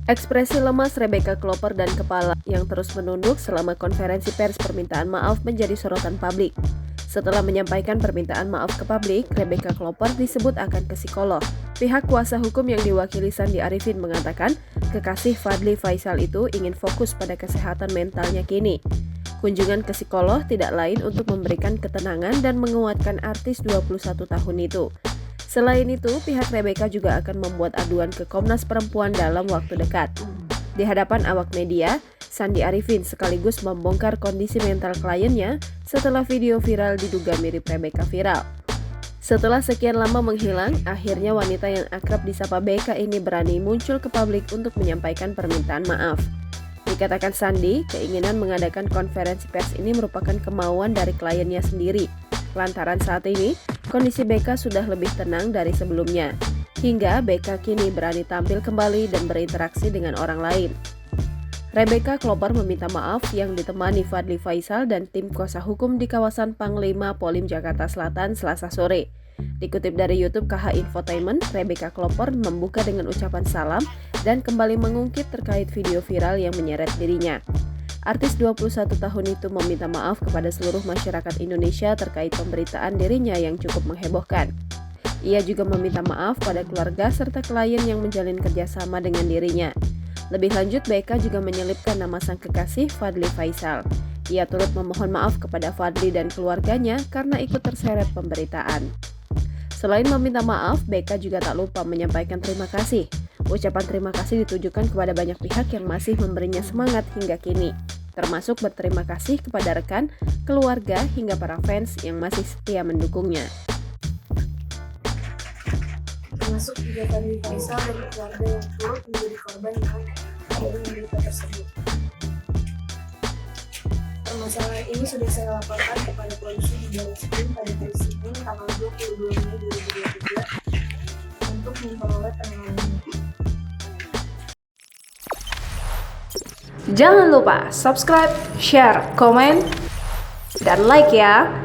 Ekspresi lemas Rebecca Klopper dan kepala yang terus menunduk selama konferensi pers permintaan maaf menjadi sorotan publik. Setelah menyampaikan permintaan maaf ke publik, Rebecca Klopper disebut akan ke psikolog. Pihak kuasa hukum yang diwakili Sandi Arifin mengatakan, kekasih Fadly Faisal itu ingin fokus pada kesehatan mentalnya kini. Kunjungan ke psikolog tidak lain untuk memberikan ketenangan dan menguatkan artis 21 tahun itu. Selain itu, pihak Rebecca juga akan membuat aduan ke Komnas Perempuan dalam waktu dekat. Di hadapan awak media, Sandi Arifin sekaligus membongkar kondisi mental kliennya setelah video viral diduga mirip Rebecca viral. Setelah sekian lama menghilang, akhirnya wanita yang akrab disapa Becca ini berani muncul ke publik untuk menyampaikan permintaan maaf. Dikatakan Sandi, keinginan mengadakan konferensi pers ini merupakan kemauan dari kliennya sendiri. Lantaran saat ini, kondisi Becca sudah lebih tenang dari sebelumnya. Hingga Becca kini berani tampil kembali dan berinteraksi dengan orang lain. Rebecca Klopper meminta maaf yang ditemani Fadly Faisal dan tim kuasa hukum di kawasan Panglima Polim Jakarta Selatan Selasa sore. Dikutip dari YouTube KH Infotainment, Rebecca Klopper membuka dengan ucapan salam dan kembali mengungkit terkait video viral yang menyeret dirinya. Artis 21 tahun itu meminta maaf kepada seluruh masyarakat Indonesia terkait pemberitaan dirinya yang cukup menghebohkan. Ia juga meminta maaf pada keluarga serta klien yang menjalin kerjasama dengan dirinya. Lebih lanjut, Becca juga menyelipkan nama sang kekasih Fadly Faisal. Ia turut memohon maaf kepada Fadly dan keluarganya karena ikut terseret pemberitaan. Selain meminta maaf, Becca juga tak lupa menyampaikan terima kasih. Ucapan terima kasih ditujukan kepada banyak pihak yang masih memberinya semangat hingga kini, termasuk berterima kasih kepada rekan, keluarga, hingga para fans yang masih setia mendukungnya. Termasuk juga Fadly Faisal dan keluarga yang turut menjadi korban dari berita tersebut. Permasalahan ini sudah saya laporkan kepada polisi di Barreskrim pada hari Senin tanggal 22 Mei 2023 untuk memperoleh penanganannya. Jangan lupa subscribe, share, komen, dan like ya!